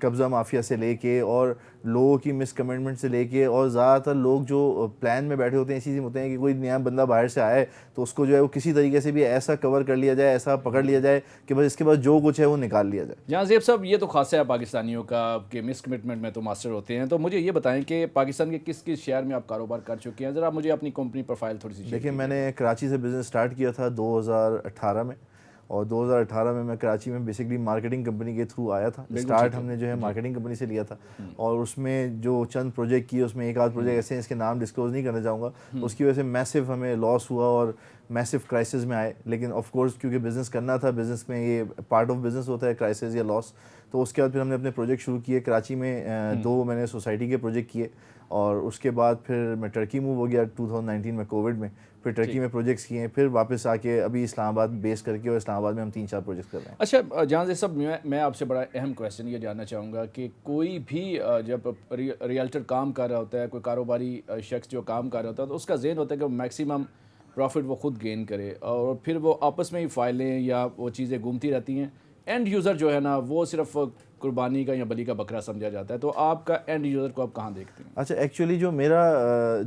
قبضہ مافیا سے لے کے اور لوگوں کی مس کمٹمنٹ سے لے کے، اور زیادہ تر لوگ جو پلان میں بیٹھے ہوتے ہیں اسی سے ہوتے ہیں کہ کوئی نیا بندہ باہر سے آئے تو اس کو جو ہے وہ کسی طریقے سے بھی ایسا کور کر لیا جائے، ایسا پکڑ لیا جائے کہ بس اس کے بعد جو کچھ ہے وہ نکال لیا جائے۔ جہاں زیب صاحب یہ تو خاصہ ہے پاکستانیوں کا کہ مس کمٹمنٹ میں تو ماسٹر ہوتے ہیں، تو مجھے یہ بتائیں کہ پاکستان کے کس کس شہر میں آپ کاروبار کر چکے ہیں؟ ذرا مجھے اپنی کمپنی پروفائل تھوڑی سی دیکھیں، میں نے کراچی سے بزنس سٹارٹ کیا تھا 2018 میں، اور 2018 میں کراچی میں بیسکلی مارکیٹنگ کمپنی کے تھرو آیا تھا۔ سٹارٹ ہم نے جو ہے مارکیٹنگ کمپنی سے لیا تھا، اور اس میں جو چند پروجیکٹ کیے، اس میں ایک آدھ پروجیکٹ ایسے ہیں اس کے نام ڈسکلوز نہیں کرنا چاہوں گا، اس کی وجہ سے میسو ہمیں لاس ہوا اور میسو کرائسس میں آئے، لیکن آف کورس کیونکہ بزنس کرنا تھا، بزنس میں یہ پارٹ آف بزنس ہوتا ہے کرائسس یا لاس۔ تو اس کے بعد پھر ہم نے اپنے پروجیکٹ شروع کیے کراچی میں، 2 میں نے سوسائٹی کے پروجیکٹ کیے، اور اس کے بعد پھر میں ٹرکی موو ہو گیا 2019 میں کووڈ میں، پھر ٹرکی میں پروجیکٹس کیے ہیں، پھر واپس آ کے ابھی اسلام آباد بیس کر کے، اور اسلام آباد میں ہم 3-4 پروجیکٹس کر رہے ہیں۔ اچھا جہاں سے سب میں آپ سے بڑا اہم کویسچن یہ جاننا چاہوں گا کہ کوئی بھی جب ریئلٹر کام کر رہا ہوتا ہے، کوئی کاروباری شخص جو کام کر رہا ہوتا ہے، تو اس کا ذہن ہوتا ہے کہ میکسیمم پروفٹ وہ خود گین کرے، اور پھر وہ آپس میں ہی فائلیں یا وہ چیزیں گھومتی رہتی ہیں۔ اینڈ یوزر جو ہے نا وہ صرف قربانی کا یا بلی کا بکرا سمجھا جاتا ہے، تو آپ کا اینڈ یوزر کو آپ کہاں دیکھتے ہیں؟ اچھا، ایکچولی جو میرا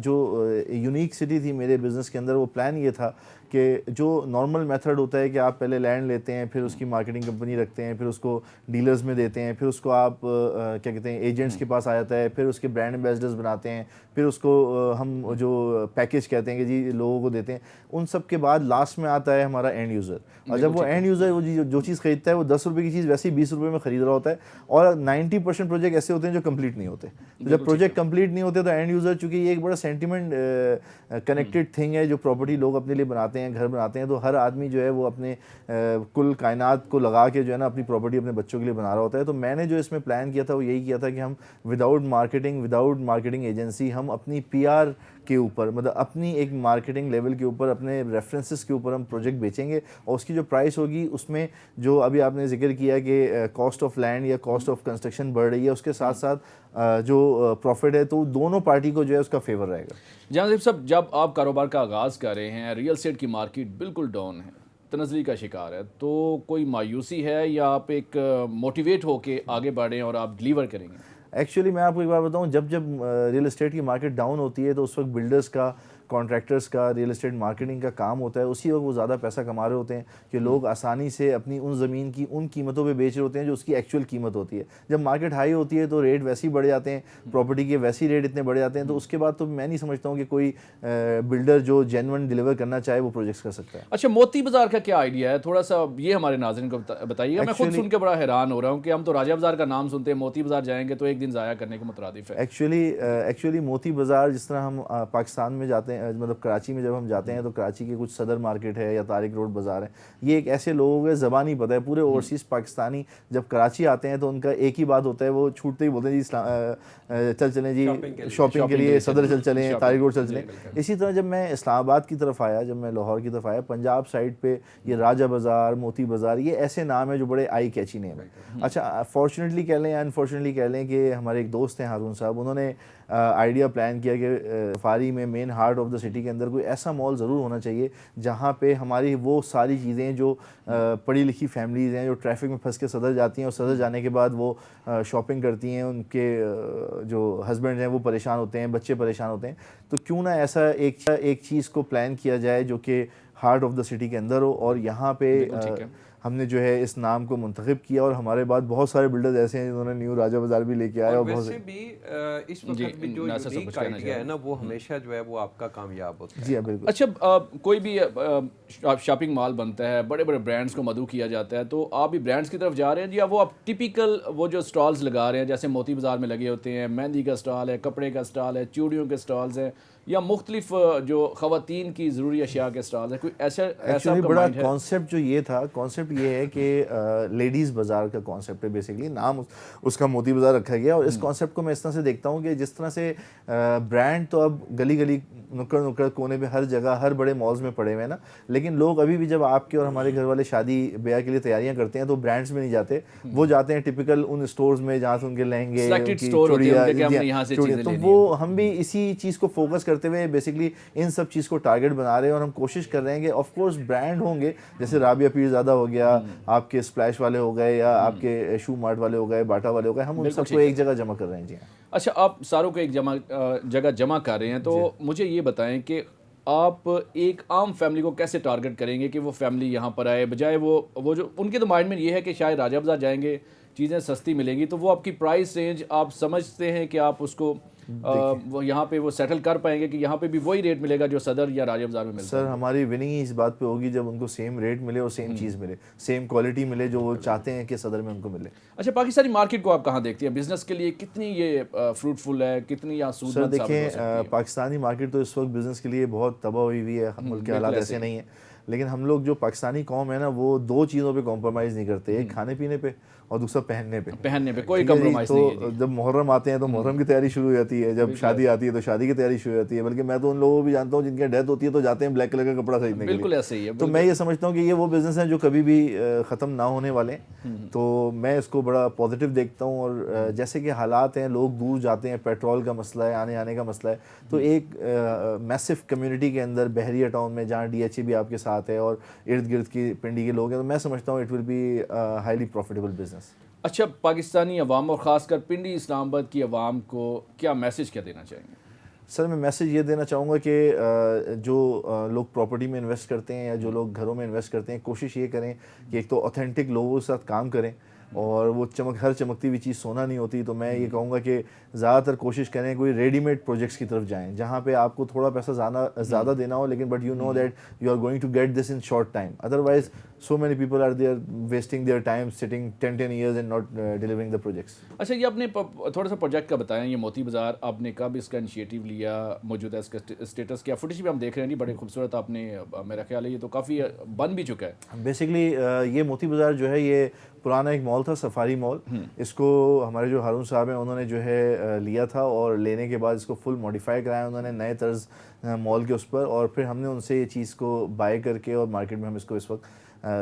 جو یونیک سٹی تھی میرے بزنس کے اندر، وہ پلان یہ تھا کہ جو نارمل میتھڈ ہوتا ہے کہ آپ پہلے لینڈ لیتے ہیں، پھر اس کی مارکیٹنگ کمپنی رکھتے ہیں، پھر اس کو ڈیلرز میں دیتے ہیں، پھر اس کو آپ کیا کہتے ہیں ایجنٹس کے پاس آ جاتا ہے، پھر اس کے برانڈ ایمبیسڈرز بناتے ہیں، پھر اس کو ہم جو پیکیج کہتے ہیں کہ جی لوگوں کو دیتے ہیں، ان سب کے بعد لاسٹ میں آتا ہے ہمارا اینڈ یوزر، اور جب وہ اینڈ یوزر وہ جو چیز خریدتا ہے وہ 10 روپے کی چیز ویسے ہی 20 روپے میں خرید رہا ہوتا ہے، اور 90% پروجیکٹ ایسے ہوتے ہیں جو کمپلیٹ نہیں ہوتے۔ جب پروجیکٹ کمپلیٹ نہیں ہوتے تو اینڈ یوزر، چونکہ یہ ایک بڑا سینٹیمنٹ کنیکٹڈ تھنگ ہے، جو پراپرٹی لوگ اپنے لیے بناتے ہیں، گھر بناتے ہیں، تو ہر آدمی جو ہے وہ اپنے کل کائنات کو لگا کے جو ہے نا اپنی پراپرٹی اپنے بچوں کے لیے بنا رہا ہوتا ہے۔ تو میں نے جو اس میں پلان کیا تھا وہ یہی کیا تھا کہ ہم وداؤٹ مارکیٹنگ ایجنسی، ہم اپنی PR کے اوپر، مطلب اپنی ایک مارکیٹنگ لیول کے اوپر، اپنے ریفرنسز کے اوپر ہم پروجیکٹ بیچیں گے، اور اس کی جو پرائس ہوگی اس میں جو ابھی آپ نے ذکر کیا کہ کاسٹ آف لینڈ یا کاسٹ آف کنسٹرکشن بڑھ رہی ہے، اس کے ساتھ ساتھ جو پروفٹ ہے تو دونوں پارٹی کو جو ہے اس کا فیور رہے گا۔ جہاں صاحب جب آپ کاروبار کا آغاز کر رہے ہیں، ریئل اسٹیٹ کی مارکیٹ بالکل ڈاؤن ہے، تنزلی کا شکار ہے، تو کوئی مایوسی ہے یا آپ ایک موٹیویٹ ہو کے آگے بڑھیں اور آپ ڈیلیور کریں گے؟ ایکچولی میں آپ کو ایک بات بتاؤں، جب ریئل اسٹیٹ کی مارکیٹ ڈاؤن ہوتی ہے تو اس وقت بلڈرز کا، کانٹریکٹرز کا، ریئل اسٹیٹ مارکیٹنگ کا کام ہوتا ہے، اسی وقت وہ زیادہ پیسہ کما رہے ہوتے ہیں کہ لوگ آسانی سے اپنی ان زمین کی ان قیمتوں پہ بیچ رہے ہوتے ہیں جو اس کی ایکچوئل قیمت ہوتی ہے۔ جب مارکیٹ ہائی ہوتی ہے تو ریٹ ویسے ہی بڑھ جاتے ہیں، پراپرٹی کے ویسے ہی ریٹ اتنے بڑھ جاتے ہیں، تو اس کے بعد تو میں نہیں سمجھتا ہوں کہ کوئی بلڈر جو جینون ڈیلیور کرنا چاہے وہ پروجیکٹس کر سکتا ہے۔ اچھا، موتی بازار کا کیا آئیڈیا ہے؟ تھوڑا سا یہ ہمارے ناظرین کو بتائیے گا۔ میں خود سن کے بڑا حیران ہو رہا ہوں کہ ہم تو راجہ بازار کا نام سنتے ہیں، موتی بازار جائیں گے تو ایک دن ضائع کرنے کے مترادف ہے۔ ایکچولی موتی بازار، جس طرح ہم پاکستان میں جاتے ہیں، مطلب کراچی میں جب ہم جاتے ہیں تو کراچی کے کچھ صدر مارکیٹ ہے یا طارق روڈ بازار ہے، یہ ایک ایسے لوگوں کو زبان ہی پتہ ہے، پورے اوورسیز پاکستانی جب کراچی آتے ہیں تو ان کا ایک ہی بات ہوتا ہے، وہ چھوٹتے ہی بولتے ہیں جی چلیں جی شاپنگ کے لیے صدر چلیں، طارق روڈ چلیں۔ اسی طرح جب میں اسلام آباد کی طرف آیا، جب میں لاہور کی طرف آیا، پنجاب سائڈ پہ یہ راجہ بازار، موتی بازار، یہ ایسے نام ہیں جو بڑے آئی کیچی نیم ہیں۔ اچھا، فارچونیٹلی کہہ لیں یا انفارچونیٹلی کہہ لیں کہ ہمارے ایک دوست ہیں ہارون صاحب، انہوں نے آئیڈیا پلان کیا کہ سفاری میں مین ہارٹ آف دا سٹی کے اندر کوئی ایسا مال ضرور ہونا چاہیے جہاں پہ ہماری وہ ساری چیزیں جو پڑھی لکھی فیملیز ہیں جو ٹریفک میں پھنس کے صدر جاتی ہیں، اور صدر جانے کے بعد وہ شاپنگ کرتی ہیں، ان کے جو ہسبینڈ ہیں وہ پریشان ہوتے ہیں، بچے پریشان ہوتے ہیں، تو کیوں نہ ایسا ایک چیز کو پلان کیا جائے جو کہ ہارٹ آف دا سٹی کے اندر ہو، اور یہاں پہ ہم نے جو ہے اس نام کو منتخب کیا، اور ہمارے بعد بہت سارے بلڈرز ایسے ہیں جنہوں نے نیو راجہ بازار بھی لے کے آئے، اور بہت سے بھی اس وقت بھی جو یونیک آئیڈیا ہے نا وہ ہمیشہ جو ہے وہ آپ کا کامیاب ہوتا ہے۔ جی ہاں بالکل۔ اچھا، کوئی بھی شاپنگ مال بنتا ہے، بڑے بڑے برانڈز کو مدعو کیا جاتا ہے، تو آپ بھی برانڈز کی طرف جا رہے ہیں یا وہ آپ ٹپیکل وہ جو سٹالز لگا رہے ہیں جیسے موتی بازار میں لگے ہوتے ہیں، مہندی کا سٹال ہے، کپڑے کا سٹال ہے، چوڑیوں کے سٹالز ہیں، یا مختلف جو خواتین کی ضروری اشیاء کے سٹالز ہیں، کوئی ایسا بڑا کانسیپٹ جو یہ تھا، کانسیپٹ یہ ہے کہ لیڈیز بازار کا کانسیپٹ ہے، بیسیکلی نام اس کا موتی بازار رکھا گیا، اور اس کانسیپٹ کو میں اس طرح سے دیکھتا ہوں کہ جس طرح سے برانڈ تو اب گلی گلی نکڑ نکڑ کونے پہ ہر جگہ ہر بڑے مالز میں پڑے ہوئے ہیں نا, لیکن لوگ ابھی بھی جب آپ کے اور ہمارے گھر والے شادی بیاہ کے لیے تیاریاں کرتے ہیں تو برانڈس میں نہیں جاتے, وہ جاتے ہیں ٹپیکل ان اسٹورز میں جہاں سے ان کے لہنگے, تو وہ ہم بھی اسی چیز کو فوکس کرتے ہوئے بیسکلی ان سب چیز کو ٹارگیٹ بنا رہے ہیں, اور ہم کوشش کر رہے ہیں کہ آف کورس برانڈ ہوں گے, جیسے رابعہ پیرزادہ ہو گیا, آپ کے اسپلیش والے ہو گئے, یا آپ کے شو مارٹ والے ہو گئے, باٹا والے ہو گئے, ہم ان سب کو ایک جگہ جمع کر رہے ہیں. جی اچھا, آپ ساروں کو ایک جگہ جمع کر رہے ہیں, تو مجھے یہ بتائیں کہ آپ ایک عام فیملی کو کیسے ٹارگٹ کریں گے کہ وہ فیملی یہاں پر آئے, بجائے وہ جو ان کے تو مائنڈ میں یہ ہے کہ شاید راجہ بازار جائیں گے چیزیں سستی ملیں گی, تو وہ آپ کی پرائس رینج آپ سمجھتے ہیں کہ آپ اس کو وہ یہاں پہ وہ سیٹل کر پائیں گے کہ یہاں پہ بھی وہی ریٹ ملے گا جو صدر یا راجہ بازار میں ملتا ہے؟ سر ہماری وننگ ہی اس بات پہ ہوگی جب ان کو سیم ریٹ ملے اور سیم چیز ملے, سیم کوالٹی ملے جو وہ چاہتے ہیں کہ صدر میں ان کو ملے. اچھا, پاکستانی مارکیٹ کو آپ کہاں دیکھتے ہیں بزنس کے لیے, کتنی یہ فروٹفل ہے, کتنی یہاں سود مند ثابت ہو سکتی ہے؟ سر دیکھیں, پاکستانی مارکیٹ تو اس وقت بزنس کے لیے بہت تباہ ہوئی ہوئی ہے, ملک کے حالات ایسے نہیں ہیں, لیکن ہم لوگ جو پاکستانی قوم ہے نا وہ دو چیزوں پہ کمپرومائز نہیں کرتے, ایک کھانے پینے پہ اور دوسرا پہننے پہ کوئی کمپرومائز نہیں ہے. تو جب محرم آتے ہیں تو محرم کی تیاری شروع ہو جاتی ہے, جب شادی آتی ہے تو شادی کی تیاری شروع ہو جاتی ہے, بلکہ میں تو ان لوگوں کو بھی جانتا ہوں جن کی ڈیتھ ہوتی ہے تو جاتے ہیں بلیک کلر کا کپڑا خریدنے کے لیے. بالکل ایسے ہی ہے. تو میں یہ سمجھتا ہوں کہ یہ وہ بزنس ہیں جو کبھی بھی ختم نہ ہونے والے ہیں, تو میں اس کو بڑا پازیٹیو دیکھتا ہوں. اور جیسے کہ حالات ہیں, لوگ دور جاتے ہیں, پیٹرول کا مسئلہ ہے, آنے کا مسئلہ ہے, تو ایک میسو کمیونٹی کے اندر بحریہ ٹاؤن میں جہاں ڈی ایچ اے بھی آپ کے ساتھ ہے اور ارد گرد کی پنڈی کے لوگ ہیں, تو میں سمجھتا ہوں it will be highly profitable business. اچھا, پاکستانی عوام اور خاص کر پنڈی اسلام آباد کی عوام کو کیا میسج کیا دینا چاہیں گے؟ سر میں میسج یہ دینا چاہوں گا کہ جو لوگ پراپرٹی میں انویسٹ کرتے ہیں یا جو لوگ گھروں میں انویسٹ کرتے ہیں, کوشش یہ کریں کہ ایک تو اوتھینٹک لوگوں کے ساتھ کام کریں, اور وہ ہر چمکتی ہوئی چیز سونا نہیں ہوتی. تو میں یہ کہوں گا کہ زیادہ تر کوشش کریں کوئی ریڈی میڈ پروجیکٹس کی طرف جائیں جہاں پہ آپ کو تھوڑا پیسہ زیادہ دینا ہو, لیکن but you know that you are going to get this in short time. Otherwise so many people are there wasting their time sitting 10 years and not delivering the projects. اچھا, یہ آپ نے تھوڑا سا پروجیکٹ کا بتائیں, یہ موتی بازار آپ نے کب اس کا انیشیٹو لیا, موجودہ اس کا اسٹیٹس کیا؟ فوٹیج بھی ہم دیکھ رہے ہیں, بڑے خوبصورت آپ نے, میرا خیال ہے یہ تو کافی بن بھی چکا ہے. بیسکلی یہ موتی بازار جو ہے یہ پرانا ایک مال تھا, سفاری مال. اس کو ہمارے جو ہارون صاحب ہیں انہوں نے جو ہے لیا تھا, اور لینے کے بعد اس کو فل ماڈیفائی کرایا انہوں نے نئے طرز مال کے اس پر, اور پھر ہم نے ان سے یہ چیز کو بائی کر کے اور مارکیٹ میں ہم اس کو اس وقت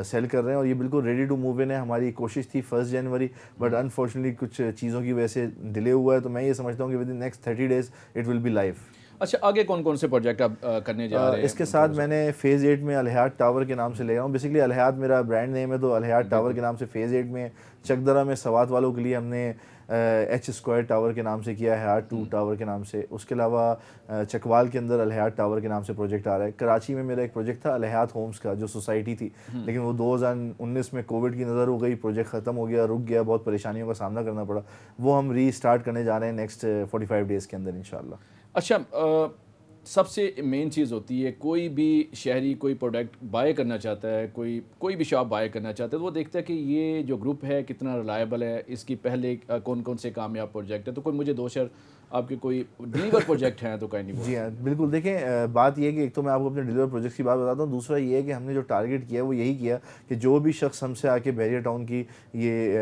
سیل کر رہے ہیں, اور یہ بالکل ریڈی ٹو موو ان ہے. ہماری کوشش تھی 1 جنوری, بٹ انفارچونیٹلی کچھ چیزوں کی وجہ سے ڈیلے ہوا ہے, تو میں یہ سمجھتا ہوں کہ with in next 30 days it will be live. اچھا, آگے کون کون سے پروجیکٹ آپ کرنے جا رہے ہیں؟ اس کے ساتھ میں نے فیز 8 میں الحیات ٹاور کے نام سے لے رہا ہوں. بیسکلی الحیات میرا برانڈ نیم ہے, تو الحیات ٹاور کے نام سے فیز 8 میں. چکدرہ میں سوات والوں کے لیے ہم نے ایچ اسکوائر ٹاور کے نام سے کیا ہے, الحیات 2 ٹاور کے نام سے. اس کے علاوہ چکوال کے اندر الحیات ٹاور کے نام سے پروجیکٹ آ رہا ہے. کراچی میں میرا ایک پروجیکٹ تھا الحیات ہومز کا, جو سوسائٹی تھی, لیکن وہ 2019 میں کووڈ کی نظر ہو گئی, پروجیکٹ ختم ہو گیا, رک گیا, بہت پریشانیوں کا سامنا کرنا پڑا. وہ ہم ری اسٹارٹ کرنے جا رہے ہیں نیکسٹ 45 days کے اندر انشاءاللہ. اچھا, سب سے مین چیز ہوتی ہے, کوئی بھی شہری کوئی پروڈکٹ بائی کرنا چاہتا ہے, کوئی بھی شاپ بائی کرنا چاہتا ہے, تو وہ دیکھتا ہے کہ یہ جو گروپ ہے کتنا ریلائبل ہے, اس کی پہلے کون کون سے کامیاب پروجیکٹ ہے. تو کوئی مجھے دو شر آپ کے کوئی ڈیلیور پروجیکٹ ہیں تو کہیں نہیں. جی ہاں بالکل, دیکھیں بات یہ ہے کہ ایک تو میں آپ کو اپنے ڈیلیور پروجیکٹ کی بات بتاتا ہوں, دوسرا یہ ہے کہ ہم نے جو ٹارگیٹ کیا وہ یہی کیا کہ جو بھی شخص ہم سے آ کے بحریہ ٹاؤن کی یہ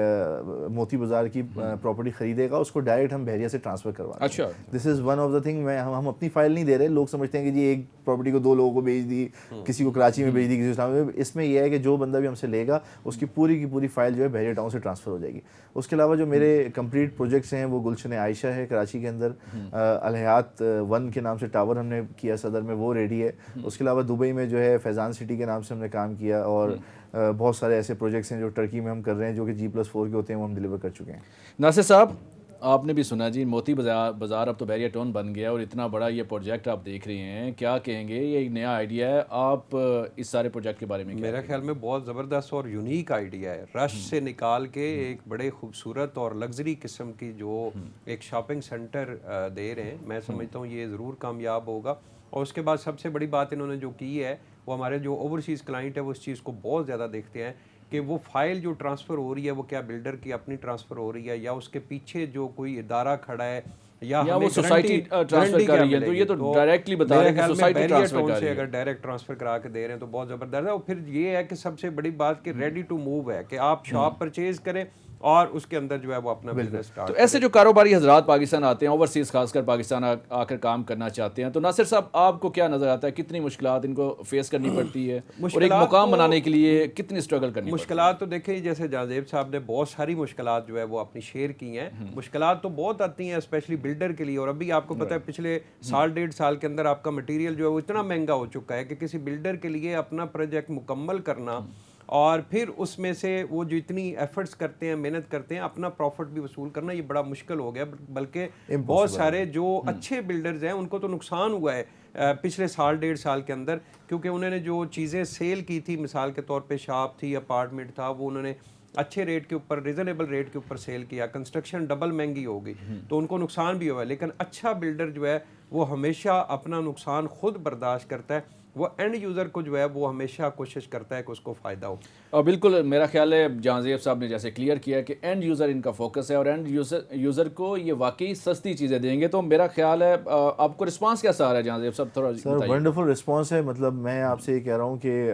موتی بازار کی پراپرٹی خریدے گا, اس کو ڈائریکٹ ہم بحریہ سے ٹرانسفر کروا. اچھا, this is one of the thing. ہم اپنی فائل نہیں دے رہے. لوگ سمجھتے ہیں کہ جی ایک پراپرٹی کو 2 لوگوں کو بیچ دی, کسی کو کراچی میں بیچ دی, کسی کو. اس میں یہ ہے کہ جو بندہ بھی ہم سے لے گا اس کی پوری فائل جو ہے بحریہ ٹاؤن سے ٹرانسفر ہو جائے گی. اس کے علاوہ جو میرے کمپلیٹ پروجیکٹس ہیں وہ گلشن عائشہ ہے کراچی کے اندر, الحیات 1 کے نام سے ٹاور ہم نے کیا صدر میں, وہ ریڈی ہے. اس کے علاوہ دبئی میں جو ہے فیضان سٹی کے نام سے ہم نے کام کیا, اور بہت سارے ایسے پروجیکٹس ہیں جو ٹرکی میں ہم کر رہے ہیں جو کہ G+4 کے ہوتے ہیں, وہ ہم ڈیلیور کر چکے ہیں. ناصر صاحب, آپ نے بھی سنا جی موتی بازار اب تو بحریہ ٹاؤن بن گیا, اور اتنا بڑا یہ پروجیکٹ آپ دیکھ رہے ہیں, کیا کہیں گے؟ یہ ایک نیا آئیڈیا ہے, آپ اس سارے پروجیکٹ کے بارے میں میرا خیال میں بہت زبردست اور یونیک آئیڈیا ہے. رش سے نکال کے ایک بڑے خوبصورت اور لگژری قسم کی جو ایک شاپنگ سینٹر دے رہے ہیں, میں سمجھتا ہوں یہ ضرور کامیاب ہوگا. اور اس کے بعد سب سے بڑی بات انہوں نے جو کی ہے وہ ہمارے جو اوورسیز کلائنٹ ہے وہ اس چیز کو بہت زیادہ دیکھتے ہیں کہ وہ فائل جو ٹرانسفر ہو رہی ہے وہ کیا بلڈر کی اپنی ٹرانسفر ہو رہی ہے یا اس کے پیچھے جو کوئی ادارہ کھڑا ہے یا وہ سوسائٹی ٹرانسفر کر رہی ہے. تو یہ تو ڈائریکٹلی بتا رہے ہیں کہ سوسائٹی ٹرانسفر کر رہی ہے. اگر ڈائریکٹ ٹرانسفر کرا کے دے رہے ہیں تو بہت زبردست ہے. اور پھر یہ ہے کہ سب سے بڑی بات کہ ریڈی ٹو موو ہے, کہ آپ شاپ پرچیز کریں اور اس کے اندر جو ہے وہ اپنا بزنس تو اسٹارٹ. ایسے جو کاروباری حضرات پاکستان آتے ہیں اوورسیز خاص کر پاکستان آ کر کام کرنا چاہتے ہیں تو ناصر صاحب آپ کو کیا نظر آتا ہے کتنی مشکلات ان کو فیس کرنی پڑتی ہے اور ایک مقام بنانے کے لیے کتنی اسٹرگل کرنی پڑتی ہے؟ مشکلات تو دیکھیں جیسے جازیب صاحب نے بہت ساری مشکلات جو ہے وہ اپنی شیئر کی ہیں. مشکلات تو بہت آتی ہیں اسپیشلی بلڈر کے لیے, اور ابھی آپ کو پتہ ہے پچھلے سال 1.5 سال کے اندر آپ کا مٹیریل جو ہے وہ اتنا مہنگا ہو چکا ہے کہ کسی بلڈر کے لیے اپنا پروجیکٹ مکمل کرنا اور پھر اس میں سے وہ جو اتنی ایفرٹس کرتے ہیں, محنت کرتے ہیں, اپنا پروفٹ بھی وصول کرنا یہ بڑا مشکل ہو گیا. بلکہ بہت سارے جو اچھے بلڈرز ہیں ان کو تو نقصان ہوا ہے پچھلے سال 1.5 سال کے اندر, کیونکہ انہوں نے جو چیزیں سیل کی تھی, مثال کے طور پہ شاپ تھی, اپارٹمنٹ تھا, وہ انہوں نے اچھے ریٹ کے اوپر, ریزنیبل ریٹ کے اوپر سیل کیا, کنسٹرکشن ڈبل مہنگی ہو گئی تو ان کو نقصان بھی ہوا. لیکن اچھا بلڈر جو ہے وہ ہمیشہ اپنا نقصان خود برداشت کرتا ہے, وہ اینڈ یوزر کو جو ہے وہ ہمیشہ کوشش کرتا ہے کہ اس کو فائدہ ہو. اور بالکل میرا خیال ہے جہاں زیب صاحب نے جیسے کلیئر کیا کہ اینڈ یوزر ان کا فوکس ہے اور اینڈ یوزر کو یہ واقعی سستی چیزیں دیں گے. تو میرا خیال ہے آپ کو رسپانس کیسا آ رہا ہے جہاں زیب صاحب تھوڑا سر ونڈرفل رسپانس ہے. مطلب میں آپ سے یہ کہہ رہا ہوں کہ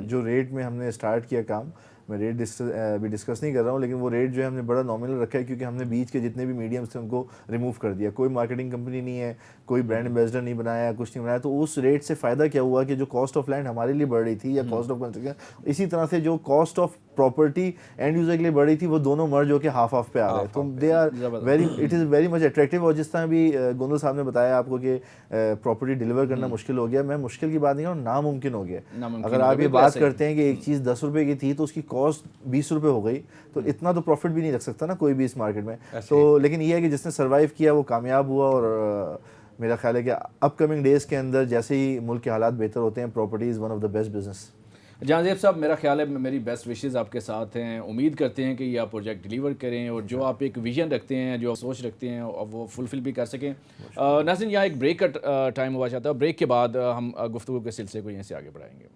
جو ریٹ میں ہم نے اسٹارٹ کیا کام, میں ریٹ ابھی ڈسکس نہیں کر رہا ہوں, لیکن وہ ریٹ جو ہے ہم نے بڑا نامنل رکھا ہے کیونکہ ہم نے بیچ کے جتنے بھی میڈیمس تھے ان کو ریموو کر دیا. کوئی مارکیٹنگ کمپنی نہیں ہے, کوئی برانڈ ایمبیسڈر نہیں بنایا, کچھ نہیں بنایا. تو اس ریٹ سے فائدہ کیا ہوا کہ جو کاسٹ آف لینڈ ہمارے لیے بڑھ رہی تھی یا کاسٹ آف کنسٹرکشن, اسی طرح سے جو cost of property and user کے لیے بڑھ رہی تھی, وہ دونوں مرج ہو کے ہاف پہ آ گئے. تو they are very, it is very much attractive. اور جس طرح بھی گوندل صاحب نے بتایا آپ کو کہ پراپرٹی ڈیلیور کرنا مشکل ہو گیا, میں مشکل کی بات نہیں کر رہا ہوں, ناممکن ہو گیا. اگر آپ یہ بات کرتے ہیں کہ ایک چیز 10 روپے کی تھی تو اس کی کاسٹ 20 روپے ہو گئی, تو اتنا تو پروفٹ بھی نہیں رکھ سکتا نا کوئی بھی اس مارکیٹ میں. تو لیکن یہ ہے کہ جس نے سروائیو کیا وہ کامیاب ہوا. اور میرا خیال ہے کہ اپ کمنگ ڈیز کے اندر جیسے ہی ملک کے حالات بہتر ہوتے ہیں, property is one of the best business. جہاں زیب صاحب میرا خیال ہے میری بیسٹ وشز آپ کے ساتھ ہیں. امید کرتے ہیں کہ یہ آپ پروجیکٹ ڈیلیور کریں اور جو آپ ایک ویژن رکھتے ہیں, جو سوچ رکھتے ہیں, وہ فلفل بھی کر سکیں. ناظرین یہاں ایک بریک کا ٹائم ہوا چاہتا ہے, بریک کے بعد ہم گفتگو کے سلسلے کو یہیں سے آگے بڑھائیں گے.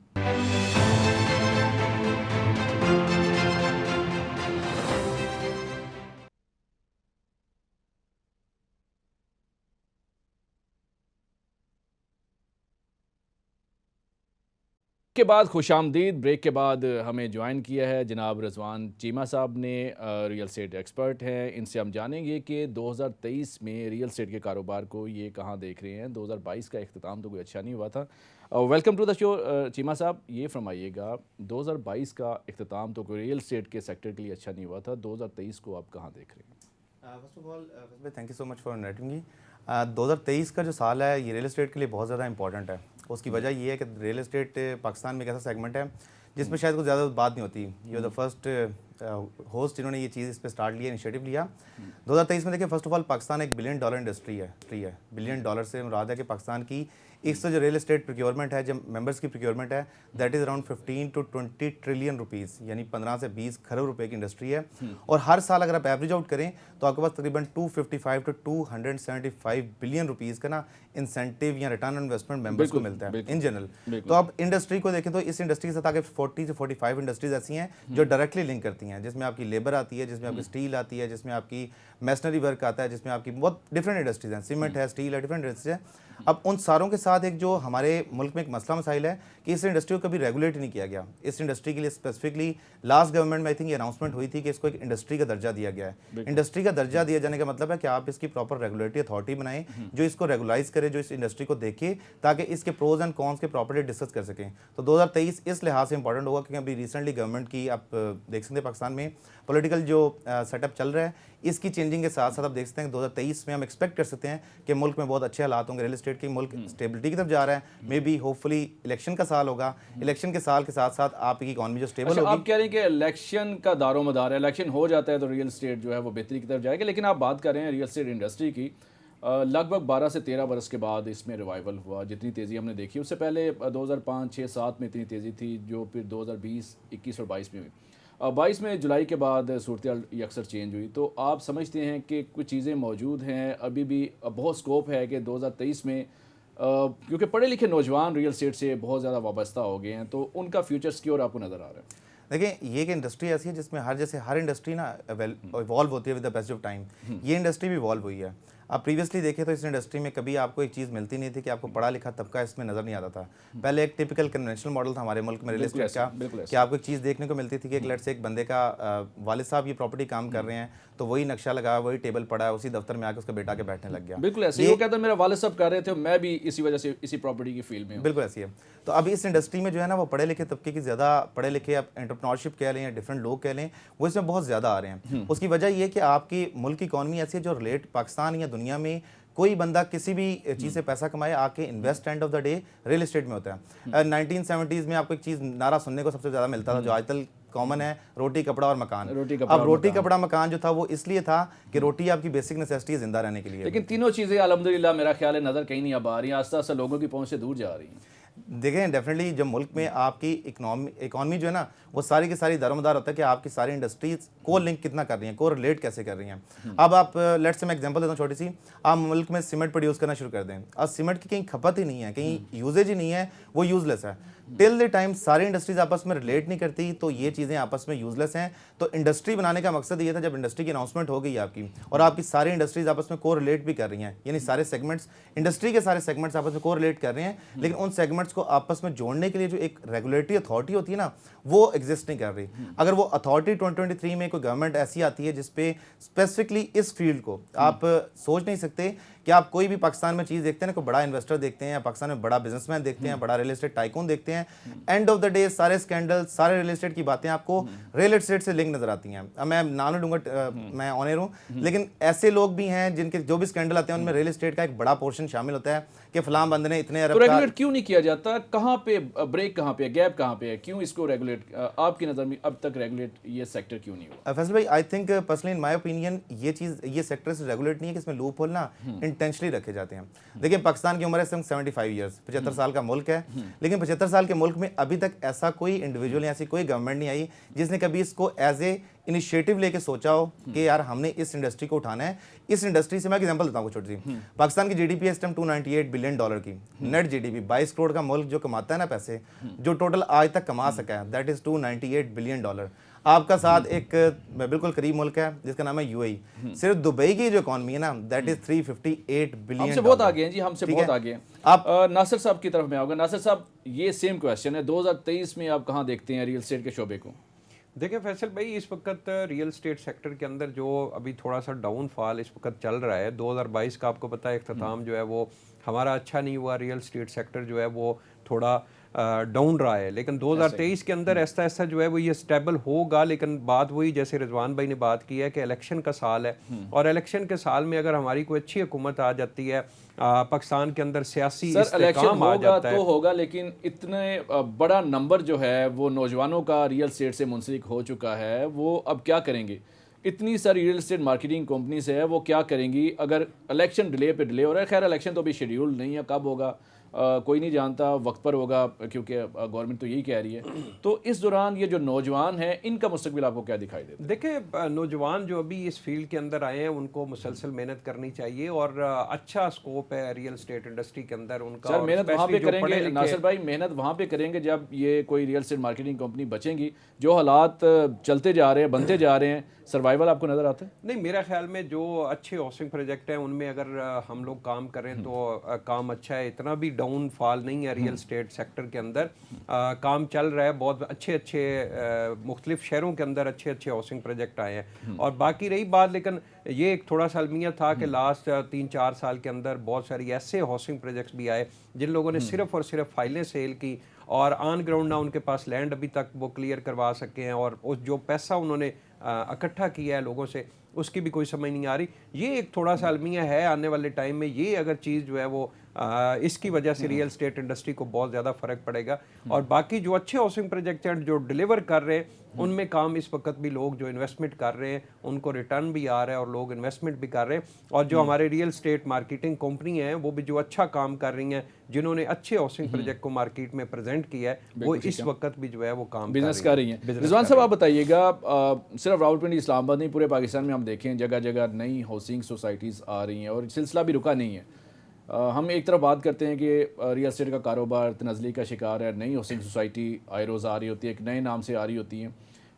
کے بعد خوش آمدید. بریک کے بعد ہمیں جوائن کیا ہے جناب رضوان چیمہ صاحب نے, ریئل اسٹیٹ ایکسپرٹ ہیں. ان سے ہم جانیں گے کہ 2023 میں ریئل اسٹیٹ کے کاروبار کو یہ کہاں دیکھ رہے ہیں. 2022 کا اختتام تو کوئی اچھا نہیں ہوا تھا. ویلکم ٹو دا شو چیمہ صاحب. یہ فرمائیے گا 2022 کا اختتام تو کوئی ریئل اسٹیٹ کے سیکٹر کے لیے اچھا نہیں ہوا تھا, 2023 کو آپ کہاں دیکھ رہے ہیں؟ First of all thank you so much for inviting me. 2023 کا جو سال ہے یہ ریئل اسٹیٹ کے لیے بہت زیادہ امپورٹنٹ ہے. اس کی وجہ یہ ہے کہ ریئل اسٹیٹ پاکستان میں ایک ایسا سیگمنٹ ہے جس میں شاید کچھ زیادہ بات نہیں ہوتی. یو دا فرسٹ ہوسٹ جنہوں نے یہ چیز اس پہ اسٹارٹ لیا, انیشیٹو لیا. 2023 میں دیکھیں فرسٹ آف آل پاکستان ایک $1 بلین انڈسٹری ہے. $1 بلین سے مراد ہے کہ پاکستان کی اس سے جو ریئل اسٹیٹ پروکیورمنٹ ہے, جو ممبرس کی پروکیورمنٹ ہے, that is around 15 to 20 trillion rupees, یعنی 15 سے 20 کھرب روپے کی انڈسٹری ہے. اور ہر سال اگر آپ ایوریج آؤٹ کریں تو آپ کے پاس تقریباً 255 to 275 بلین روپیز کا نا انسینٹیو یا ریٹرن آن انویسٹمنٹ ممبرس کو ملتا ہے ان جنرل. تو آپ انڈسٹری کو دیکھیں تو اس انڈسٹری کے ساتھ آگے 40 سے 45 انڈسٹریز ایسی ہیں جو ڈائریکٹلی لنک کرتی ہیں, جس میں آپ کی لیبر آتی ہے, جس میں آپ کی اسٹیل آتی ہے, جس میں آپ کی میشنری ورک آتا ہے, جس میں آپ کی بہت ڈفرینٹ انڈسٹریز ہیں, سیمنٹ ہے, اسٹیل ہے, ڈفرینٹ انڈسٹریز ہیں. اب ان ساروں کے ساتھ ایک جو ہمارے ملک میں ایک مسئلہ مسائل ہے کہ اس انڈسٹری کو کبھی ریگولیٹ نہیں کیا گیا. اس انڈسٹری کے لیے اسپیسیفکلی لاسٹ گورنمنٹ میں آئی تھنک یہ اناؤنسمنٹ ہوئی تھی کہ اس کو ایک انڈسٹری کا درجہ دیا گیا ہے. انڈسٹری کا درجہ دیا جانے کا مطلب ہے کہ آپ اس کی پراپر ریگولیٹری اتھارٹی بنائیں جو اس کو ریگولائز کرے, جو اس انڈسٹری کو دیکھے تاکہ اس کے پروز اینڈ کونس کے پراپرلی ڈسکس کر سکیں. تو 2023 اس لحاظ سے امپورٹنٹ ہوگا کیونکہ ابھی ریسنٹلی گورنمنٹ کی آپ دیکھ سکتے ہیں پاکستان میں پولیٹیکل جو سیٹ اپ چل رہا ہے, اس کی چینجنگ کے ساتھ ساتھ آپ دیکھ سکتے ہیں کہ 2023 میں ہم ایکسپیکٹ کر سکتے ہیں کہ ملک میں بہت اچھے حالات ہوں گے. ریئل اسٹیٹ کی ملک اسٹیبلٹی کی طرف جا رہا ہے. May be hopefully election کا سال ہوگا, الیکشن کے سال کے ساتھ ساتھ آپ کی اکانومی جو اسٹیبل ہوگی. آپ کہہ رہے ہیں کہ الیکشن کا دار و مدار ہے, الیکشن ہو جاتا ہے تو ریئل اسٹیٹ جو ہے وہ بہتری کی طرف جائے گا. لیکن آپ بات کر رہے ہیں ریئل اسٹیٹ انڈسٹری کی, لگ بھگ 12 سے 13 برس کے بعد اس میں ریوائول ہوا. جتنی تیزی ہم نے دیکھی اس سے پہلے 2005, 6, 7 میں اتنی تیزی تھی جو پھر 2020, 21 اور 22 میں ہوئی. 22 میں جولائی کے بعد صورتحال اکثر چینج ہوئی. تو آپ سمجھتے ہیں کہ کچھ چیزیں موجود ہیں, ابھی بھی بہت اسکوپ ہے کہ 2023 میں, کیونکہ پڑھے لکھے نوجوان ریئل اسٹیٹ سے بہت زیادہ وابستہ ہو گئے ہیں, تو ان کا فیوچر سکیور آپ کو نظر آ رہا ہے؟ دیکھیں یہ کہ انڈسٹری ایسی ہے جس میں ہر انڈسٹری نا ایوالو ہوتی ہے with the piece of time. یہ انڈسٹری بھی ایوالو ہوئی ہے. آپ پریویسلی دیکھیں تو اس انڈسٹری میں کبھی آپ کو ایک چیز ملتی نہیں تھی کہ آپ کو پڑھا لکھا طبقہ اس میں نظر نہیں آتا تھا. پہلے ایک ٹپکل کنونشنل ماڈل تھا ہمارے ملک میں ریئل اسٹیٹ کا کہ آپ کو ایک چیز دیکھنے کو ملتی تھی کہ ایک بندے کا والد صاحب یہ پراپرٹی کام کر رہے ہیں تو وہی نقشہ لگا, وہی ٹیبل پڑا ہے, اسی دفتر میں آ کے اس کا بیٹا کے بیٹھنے لگ گیا. بالکل ایسے ہی وہ کہتا ہے میرا والد صاحب کر رہے تھے, میں بھی اسی وجہ سے اسی پراپرٹی کی فیلڈ میں ہوں. بالکل ایسی ہے. تو ابھی اس انڈسٹری میں جو ہے نا وہ پڑھے لکھے طبقے کی زیادہ, پڑھے لکھے آپ انٹرپرینورشپ کہہ لیں یا ڈفرینٹ لوگ کہہ لیں, وہ اس میں بہت زیادہ آ رہے ہیں. اس کی وجہ یہ ہے کہ آپ کی ملک کی اکانومی ایسی ہے جو ریلیٹ پاکستان یا دنیا میں کوئی بندہ کسی بھی چیز سے پیسہ کمائے آ کے invest and of the day real estate میں ہوتا ہے. 1970s میں آپ کو ایک چیز نعرہ سننے کو سب سے زیادہ ملتا تھا جو آج تک کامن ہے, روٹی کپڑا اور مکان. اب روٹی کپڑا مکان جو تھا وہ اس لیے تھا کہ روٹی آپ کی بیسک نیسیسٹی ہے زندہ رہنے کے لیے. لیکن تینوں چیزیں الحمدللہ میرا خیال ہے نظر کہیں نہیں اب آ رہی ہیں, آہستہ آہستہ لوگوں کی پہنچ سے دور جا رہی ہیں. دیکھیں ڈیفینیٹلی جب ملک میں آپ کی اکانومی جو ہے نا وہ ساری کی ساری دارومدار ہوتا ہے کہ آپ کی ساری انڈسٹریز کو لنک کتنا کر رہی ہیں, کو ریلیٹ کیسے کر رہی ہیں. اب آپ لیٹ سے میں ایگزامپل دیتا ہوں چھوٹی سی, آپ ملک میں سیمنٹ پروڈیوس کرنا شروع کر دیں, اب سیمنٹ کی کہیں کھپت ہی نہیں ہے, کہیں یوزیج ہی نہیں ہے, وہ یوز لیس ہے. ٹل دی ٹائم ساری انڈسٹریز آپس میں ریلیٹ نہیں کرتی تو یہ چیزیں آپس میں یوز لیس ہیں. تو انڈسٹری بنانے کا مقصد یہ تھا جب انڈسٹری کی اناؤنسمنٹ ہو گئی آپ کی اور آپ کی ساری انڈسٹریز آپس میں کو ریلیٹ بھی کر رہی ہیں, یعنی سارے سیگمنٹس انڈسٹری کے سارے سیگمنٹس آپس میں کو ریلیٹ کر رہے ہیں, لیکن ان سیگمنٹس کو آپس میں جوڑنے کے لیے جو ایک ریگولیٹری اتھارٹی ہوتی ہے نا وہ ایگزسٹ نہیں کر رہی. اگر وہ اتھارٹی 2023 میں کوئی گورنمنٹ ایسی آتی ہے جس پہ اسپیسیفکلی اس فیلڈ کو آپ سوچ نہیں سکتے کہ آپ کوئی بھی پاکستان میں چیز دیکھتے ہیں نا, کوئی بڑا انویسٹر دیکھتے ہیں یا پاکستان میں بڑا بزنس مین دیکھتے ہیں, بڑا ریل اسٹیٹ ٹائکون دیکھتے ہیں, اینڈ آف دا ڈے سارے اسکینڈل سارے ریل اسٹیٹ کی باتیں آپ کو ریل اسٹیٹ سے لنک نظر آتی ہیں. اب میں نام نہیں لوں گا, میں آنر ہوں, لیکن ایسے لوگ بھی ہیں جن کے جو بھی اسکینڈل آتے ہیں ان میں ریل اسٹیٹ کا ایک بڑا پورشن شامل ہوتا ہے کہ فلاں بندے نے اتنے ارب تو ریگولیٹ کیوں نہیں کیا جاتا, کہاں پہ بریک, کہاں پہ گیپ, کہاں پہ ہے, کیوں اس کو ریگولیٹ آپ کی نظر میں اب تک ریگولیٹ یہ سیکٹر کیوں نہیں ہوا؟ فیصل بھائی I think personally in my opinion یہ چیز یہ سیکٹر سے ریگولیٹ نہیں ہے کہ اس میں لوپ ہول نا انٹینشنلی رکھے جاتے ہیں. دیکھیں پاکستان کی عمر ہے 75 ایئرس, 75 سال کا ملک ہے, لیکن 75 سال کے ملک میں ابھی تک ایسا کوئی انڈیویجول یا ایسی کوئی گورنمنٹ نہیں آئی جس نے کبھی اس کو ایز اے انیشیٹو لے کے سوچا ہو کہ یار ہم نے اس انڈسٹری کو اٹھانا ہے. اس انڈسٹری سے میں ایگزامپل دیتا ہوں چھوٹی سی, پاکستان کی جی ڈی پی ہے اس ٹائم $298 بلین کی net G D P. 22 crore کا ملک جو کماتا ہے نا پیسے, جو ٹوٹل آج تک کما سکا ہے دیٹ از $298 بلین. آپ کا ساتھ ایک بالکل قریب ملک ہے جس کا نام ہے یو اے ای, صرف دبئی کی جو اکانومی ہے نا دیٹ از $358 بلین. ہم سے بہت آگے ہیں جی, ہم سے بہت آگے ہیں. آپ ناصر صاحب کی طرف میں آؤں گا. ناصر صاحب یہ سیم کویسچن ہے, 2023 میں آپ کہاں دیکھتے ہیں ریئل اسٹیٹ کے شعبے کو؟ دیکھیں فیصل بھائی اس وقت ریئل اسٹیٹ سیکٹر کے اندر جو ابھی تھوڑا سا ڈاؤن فال اس وقت چل رہا ہے, 2022 کا آپ کو پتہ ہے اختتام جو ہے وہ ہمارا اچھا نہیں ہوا, ریئل اسٹیٹ سیکٹر جو ہے وہ تھوڑا ڈاؤن رہا ہے, لیکن 2023 کے اندر ایسا ایسا جو ہے وہ یہ اسٹیبل ہوگا. لیکن بات وہی جیسے رضوان بھائی نے بات کی ہے کہ الیکشن کا سال ہے, اور الیکشن کے سال میں اگر ہماری کوئی اچھی حکومت آ جاتی ہے, پاکستان کے اندر سیاسی استحکام آ جاتا ہے تو ہوگا, لیکن اتنے بڑا نمبر جو ہے وہ نوجوانوں کا ریئل اسٹیٹ سے منسلک ہو چکا ہے, وہ اب کیا کریں گے؟ اتنی ساری ریئل اسٹیٹ مارکیٹنگ کمپنیز ہے, وہ کیا کریں گی اگر الیکشن ڈیلے پہ ڈیلے ہو رہا ہے؟ خیر الیکشن تو ابھی شیڈیول نہیں ہے, کب ہوگا کوئی نہیں جانتا, وقت پر ہوگا کیونکہ گورنمنٹ تو یہی کہہ رہی ہے. تو اس دوران یہ جو نوجوان ہیں ان کا مستقبل آپ کو کیا دکھائی دیتا ہے؟ دیکھیں نوجوان جو ابھی اس فیلڈ کے اندر آئے ہیں ان کو مسلسل محنت کرنی چاہیے, اور اچھا اسکوپ ہے ریئل اسٹیٹ انڈسٹری کے اندر ان کا. سر محنت وہاں پہ کریں گے ناصر بھائی, محنت وہاں پہ کریں گے جب یہ کوئی ریئل اسٹیٹ مارکیٹنگ کمپنی بچیں گی. جو حالات چلتے جا رہے ہیں, بنتے جا رہے ہیں, سروائیول آپ کو نظر آتا ہے؟ نہیں, میرا خیال میں جو اچھے ہاؤسنگ پروجیکٹ ہیں ان میں اگر ہم لوگ کام کریں تو کام اچھا ہے, اتنا بھی ڈاؤن فال نہیں ہے ریئل اسٹیٹ سیکٹر کے اندر. کام چل رہا ہے, بہت اچھے مختلف شہروں کے اندر اچھے ہاؤسنگ پروجیکٹ آئے ہیں. اور باقی رہی بات, لیکن یہ ایک تھوڑا سا المیہ تھا کہ لاسٹ 3-4 سال کے اندر بہت ساری ایسے ہاؤسنگ پروجیکٹس بھی آئے جن لوگوں نے صرف اور صرف فائلیں سیل کی, اور آن گراؤنڈ نہ ان کے پاس لینڈ ابھی تک وہ کلیئر کروا سکے ہیں, اور اس جو پیسہ انہوں نے اکٹھا کیا ہے لوگوں سے اس کی بھی کوئی سمجھ نہیں آ رہی. یہ ایک تھوڑا سا المیہ ہے, آنے والے ٹائم میں یہ اگر چیز جو ہے وہ اس کی وجہ سے ریئل اسٹیٹ انڈسٹری کو بہت زیادہ فرق پڑے گا. اور باقی جو اچھے ہاؤسنگ پروجیکٹ ہیں جو ڈیلیور کر رہے ہیں ان میں کام اس وقت بھی لوگ جو انویسٹمنٹ کر رہے ہیں ان کو ریٹرن بھی آ رہا ہے اور لوگ انویسٹمنٹ بھی کر رہے ہیں. اور جو ہمارے ریئل اسٹیٹ مارکیٹنگ کمپنی ہیں وہ بھی جو اچھا کام کر رہی ہیں, جنہوں نے اچھے ہاؤسنگ پروجیکٹ کو مارکیٹ میں پریزنٹ کیا ہے, وہ اس وقت بھی جو ہے وہ کام بزنس کر رہی ہیں. رضوان صاحب آپ بتائیے گا, صرف راولپنڈی اسلام آباد نہیں پورے پاکستان میں ہم دیکھیں جگہ جگہ نئی ہاؤسنگ سوسائٹیز آ رہی ہیں اور سلسلہ بھی رکا نہیں ہے. ہم ایک طرف بات کرتے ہیں کہ ریئل اسٹیٹ کا کاروبار تنزلی کا شکار ہے, نئی ہاؤسنگ سوسائٹی آئے روز آ رہی ہوتی ہے, ایک نئے نام سے آ رہی ہوتی ہیں,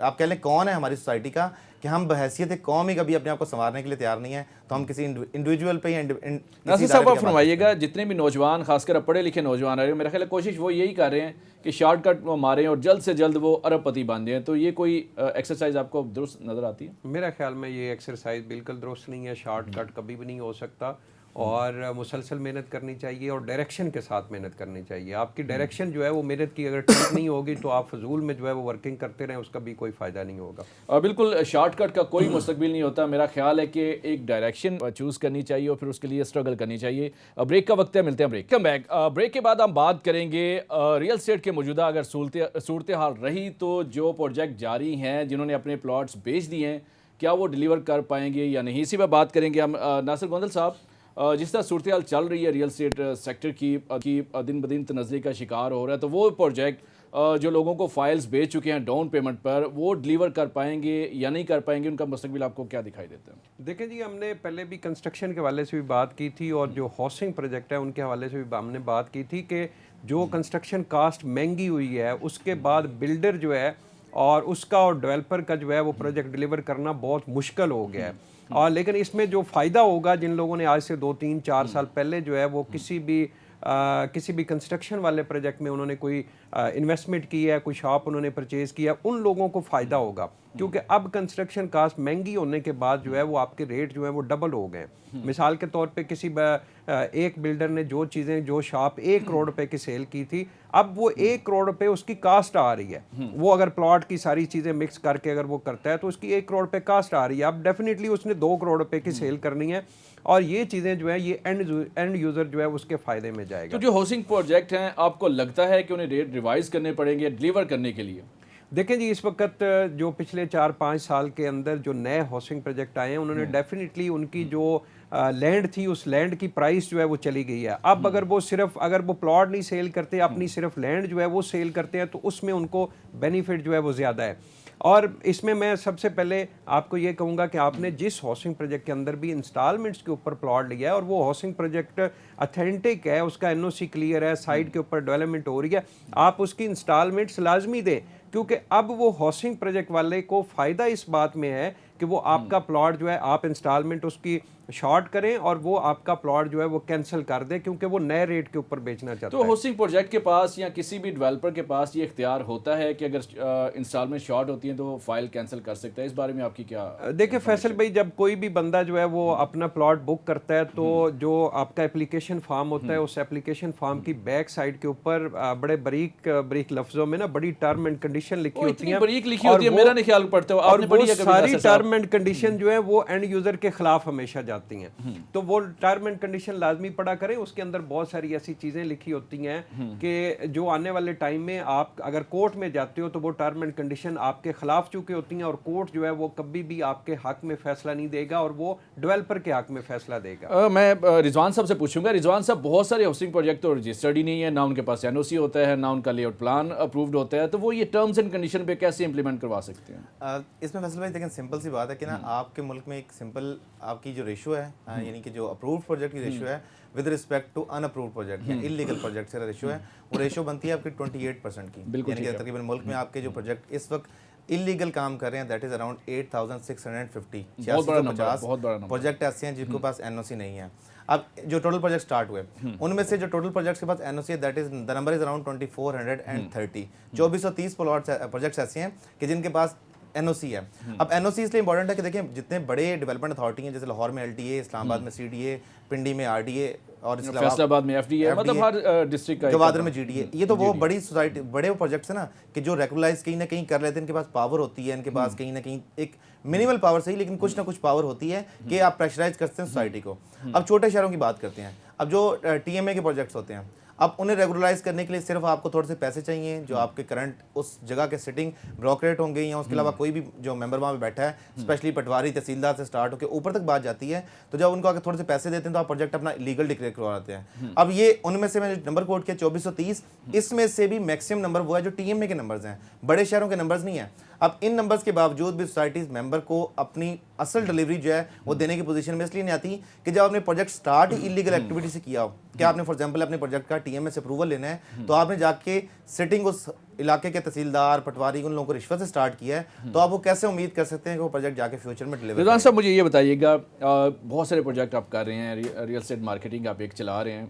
آپ کہہ لیں کون ہے ہماری سوسائٹی کا کہ ہم بحیثیت قوم ہی کبھی اپنے آپ کو سنوارنے کے لیے تیار نہیں ہیں, تو ہم کسی انڈیویجول پہ یا ناصر صاحب آپ فرمائیے گا, جتنے بھی نوجوان خاص کر پڑھے لکھے نوجوان آ رہے ہیں, میرا خیال ہے کوشش وہ یہی کر رہے ہیں کہ شارٹ کٹ وہ ماریں اور جلد سے جلد وہ ارب پتی بن جائیں, تو یہ کوئی ایکسرسائز آپ کو درست نظر آتی ہے؟ میرا خیال میں یہ ایکسرسائز بالکل درست نہیں ہے, شارٹ کٹ کبھی بھی نہیں ہو سکتا, اور مسلسل محنت کرنی چاہیے اور ڈائریکشن کے ساتھ محنت کرنی چاہیے. آپ کی ڈائریکشن جو ہے وہ محنت کی اگر ٹھیک نہیں ہوگی تو آپ فضول میں جو ہے وہ ورکنگ کرتے رہیں, اس کا بھی کوئی فائدہ نہیں ہوگا. بالکل شارٹ کٹ کا کوئی مستقبل نہیں ہوتا. میرا خیال ہے کہ ایک ڈائریکشن چوز کرنی چاہیے اور پھر اس کے لیے اسٹرگل کرنی چاہیے. بریک کا وقت ہے, ملتے ہیں بریک. Come back. بریک کے بعد ہم بات کریں گے ریئل اسٹیٹ کے موجودہ اگر صورتحال رہی تو جو پروجیکٹ جاری ہیں, جنہوں نے اپنے پلاٹس بیچ دیے ہیں, کیا وہ ڈیلیور کر پائیں گے یا نہیں. اسی پہ بات کریں گے ہم. ناصر گوندل صاحب, جس طرح صورتحال چل رہی ہے ریئل اسٹیٹ سیکٹر کی دن بدن تنزلی کا شکار ہو رہا ہے, تو وہ پروجیکٹ جو لوگوں کو فائلز بیچ چکے ہیں ڈاؤن پیمنٹ پر, وہ ڈیلیور کر پائیں گے یا نہیں کر پائیں گے, ان کا مستقبل آپ کو کیا دکھائی دیتا ہے؟ دیکھیں جی, ہم نے پہلے بھی کنسٹرکشن کے حوالے سے بھی بات کی تھی اور جو ہاؤسنگ پروجیکٹ ہے ان کے حوالے سے بھی ہم نے بات کی تھی کہ جو کنسٹرکشن کاسٹ مہنگی ہوئی ہے اس کے بعد بلڈر جو ہے اور اس کا اور ڈیولپر کا جو ہے وہ پروجیکٹ ڈیلیور کرنا بہت مشکل ہو گیا ہے. اور لیکن اس میں جو فائدہ ہوگا, جن لوگوں نے آج سے 2-3-4 سال پہلے جو ہے وہ کسی بھی کنسٹرکشن والے پروجیکٹ میں انہوں نے کوئی انویسٹمنٹ کی ہے, کوئی شاپ انہوں نے پرچیز کیا, ان لوگوں کو فائدہ ہوگا, کیونکہ اب کنسٹرکشن کاسٹ مہنگی ہونے کے بعد جو ہے وہ آپ کے ریٹ جو ہے وہ ڈبل ہو گئے. مثال کے طور پہ ایک بلڈر نے جو شاپ 1 کروڑ روپے کی سیل کی تھی, اب وہ 1 کروڑ روپے اس کی کاسٹ آ رہی ہے. وہ اگر پلاٹ کی ساری چیزیں مکس کر کے اگر وہ کرتا ہے تو اس کی 1 کروڑ روپے کاسٹ آ رہی ہے. اب ڈیفینیٹلی اس نے 2 کروڑ روپے کی سیل کرنی ہے, اور یہ چیزیں جو ہے یہ اینڈ یوزر جو ہے اس کے فائدے میں جائے گا. تو جو ہاؤسنگ پروجیکٹ ہیں, آپ کو لگتا ہے کہ انہیں ریٹ ریوائز کرنے پڑیں گے ڈیلیور کرنے کے لیے؟ دیکھیں جی, اس وقت جو پچھلے 4-5 سال کے اندر جو نئے ہاؤسنگ پروجیکٹ آئے ہیں, انہوں نے ڈیفینیٹلی ان کی جو لینڈ تھی اس لینڈ کی پرائس جو ہے وہ چلی گئی ہے. اب اگر وہ پلاٹ نہیں سیل کرتے, اپنی صرف لینڈ جو ہے وہ سیل کرتے ہیں, تو اس میں ان کو بینیفٹ جو ہے وہ زیادہ ہے. اور اس میں سب سے پہلے آپ کو یہ کہوں گا کہ آپ نے جس ہاؤسنگ پروجیکٹ کے اندر بھی انسٹالمنٹس کے اوپر پلاٹ لیا ہے اور وہ ہاؤسنگ پروجیکٹ اتھینٹک ہے, اس کا NOC کلیئر ہے, سائٹ کے اوپر ڈیولپمنٹ ہو رہی ہے, آپ اس کی انسٹالمنٹس لازمی دیں, کیونکہ اب وہ ہاؤسنگ پروجیکٹ والے کو فائدہ اس بات میں ہے کہ وہ آپ کا پلاٹ جو ہے آپ انسٹالمنٹ اس کی شارٹ کریں اور وہ آپ کا پلاٹ جو ہے وہ کینسل کر دیں, کیونکہ وہ نئے ریٹ کے اوپر بیچنا چاہتا ہے. تو ہاؤسنگ پروجیکٹ کے پاس یا کسی بھی ڈیولپر کے پاس یہ اختیار ہوتا ہے کہ اگر انسٹالمنٹ شارٹ ہوتی ہیں تو وہ فائل کینسل کر سکتا ہے, اس بارے میں آپ کی کیا؟ دیکھیں فیصل بھائی, جب کوئی بھی بندہ جو ہے وہ اپنا پلاٹ بک کرتا ہے تو جو آپ کا اپلیکیشن فارم ہوتا ہے, اس اپلیکیشن فارم کی بیک سائڈ کے اوپر بڑے بریک لفظوں میں نا بڑی ٹرم اینڈ کنڈیشن لکھی ہوتی ہیں, میرا نہیں خیال پڑتا ہے, اور وہ ساری ٹرم اینڈ کنڈیشن جو ہے وہ اینڈ یوزر کے خلاف ہمیشہ جاتی ہیں. تو وہ ٹرم اینڈ کنڈیشن لازمی پڑھا کریں, اس کے اندر بہت ساری ایسی چیزیں لکھی ہوتی ہیں کہ جو آنے والے ٹائم میں آپ اگر کورٹ میں جاتے ہو تو وہ ٹرم اینڈ کنڈیشن آپ کے خلاف چونکہ ہوتی ہیں, اور کورٹ جو ہے وہ کبھی بھی آپ کے حق میں فیصلہ نہیں دے گا اور وہ ڈیولپر کے حق میں فیصلہ دے گا. میں رضوان صاحب سے پوچھوں گا. رضوان صاحب, بہت سارے ہاؤسنگ پروجیکٹ تو رجسٹرڈ ہی نہیں ہے, نہ ان کے پاس NOC ہوتا ہے, نہ ان کا لے آؤٹ پلان اپرووڈ ہوتا ہے, تو وہ یہ ٹرمز اینڈ کنڈیشن پہ کیسے امپلیمنٹ کروا سکتے ہیں؟ اس میں فیصل بھائی دیکھیں سمپل سی بات ہے کہ نا آپ کے ملک میں ایک سمپل آپ کی جو ریشو ہے, یعنی کہ جو اپرووڈ پروجیکٹ کی ریشو ہے with respect to unapproved project یا انلیگل پروجیکٹ سے ریشو ہے, وہ ریشو بنتی ہے آپ کی 28% کی. یعنی کہ تقریباً ملک میں آپ کے جو پروجیکٹ اس وقت انلیگل کام کر رہے ہیں دیٹ از اراؤنڈ 8650 پروجیکٹ ایسے ہیں جن کے پاس NOC نہیں ہے. اب جو ٹوٹل پروجیکٹ سٹارٹ ہوئے ان میں سے جو ٹوٹل پروجیکٹس کے پاس NOC ہے that is the number is around 2430. 2430 projects ایسے ہیں کہ جن کے پاس NOC ہے. اب NOC اس لیے امپورٹنٹ ہے کہ دیکھیں جتنے بڑے ڈیولپمنٹ اتھارٹی ہیں, جیسے لاہور میں LTA, اسلام آباد میں CDA, پنڈی میں RDA اور فیصل آباد میں FDA, مطلب ہر ڈسٹرکٹ کا, گوادر میں GDA, یہ تو وہ بڑی سوسائٹی بڑے پروجیکٹس ہیں نا کہ جو ریگولائز کہیں نہ کہیں کر لیتے ہیں, ان کے پاس پاور ہوتی ہے, ان کے پاس کہیں نہ کہیں ایک منیمل پاور صحیح لیکن کچھ نہ کچھ پاور ہوتی ہے کہ آپ پریشرائز کرتے ہیں سوسائٹی کو. اب چھوٹے شہروں کی بات کرتے ہیں, اب جو TMA کے پروجیکٹس ہوتے ہیں, اب انہیں ریگولرائز کرنے کے لیے صرف آپ کو تھوڑے سے پیسے چاہیے جو آپ کے کرنٹ اس جگہ کے سٹنگ بروکریٹ ہوں گے, یا اس کے علاوہ کوئی بھی جو ممبر وہاں پہ بیٹھا ہے, اسپیشلی پٹواری تحصیلدار سے سٹارٹ ہو کے اوپر تک بات جاتی ہے, تو جب ان کو آگے تھوڑے سے پیسے دیتے ہیں تو آپ پروجیکٹ اپنا لیگل ڈکلیئر کرواتے ہیں. اب یہ ان میں سے میں نمبر کوٹ کیا 2430, اس میں سے بھی میکسیمم نمبر وہ ہے جو TMA کے نمبرز ہیں, بڑے شہروں کے نمبرز نہیں ہیں. اب ان نمبرز کے باوجود بھی سوسائٹیز ممبر کو اپنی اصل ڈلیوری جو ہے وہ دینے کی پوزیشن میں اس لیے نہیں آتی کہ جب آپ نے پروجیکٹ سٹارٹ ہی انلیگل ایکٹیویٹی سے کیا ہو, کہ آپ نے فار ایگزامپل اپنے پروجیکٹ کا ٹی ایم ایس اپروول لینا ہے تو آپ نے جا کے سٹنگ اس علاقے کے تحصیلدار پٹواری ان لوگوں کو رشوت سے سٹارٹ کیا ہے, تو آپ وہ کیسے امید کر سکتے ہیں کہ وہ پروجیکٹ جا کے فیوچر میں ڈلیور. رضوان صاحب مجھے یہ بتائیے گا, بہت سارے پروجیکٹ آپ کر رہے ہیں, ریئل اسٹیٹ مارکیٹنگ آپ ایک چلا رہے ہیں,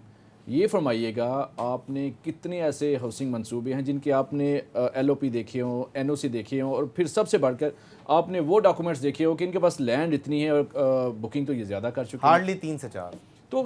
یہ فرمائیے گا آپ نے کتنے ایسے ہاؤسنگ منصوبے ہیں جن کے آپ نے ایل او پی دیکھے ہوں, این او سی دیکھے ہوں, اور پھر سب سے بڑھ کر آپ نے وہ ڈاکومنٹس دیکھے ہو کہ ان کے پاس لینڈ اتنی ہے اور بکنگ تو یہ زیادہ کر چکے ہیں, ہارڈلی 3 سے 4. تو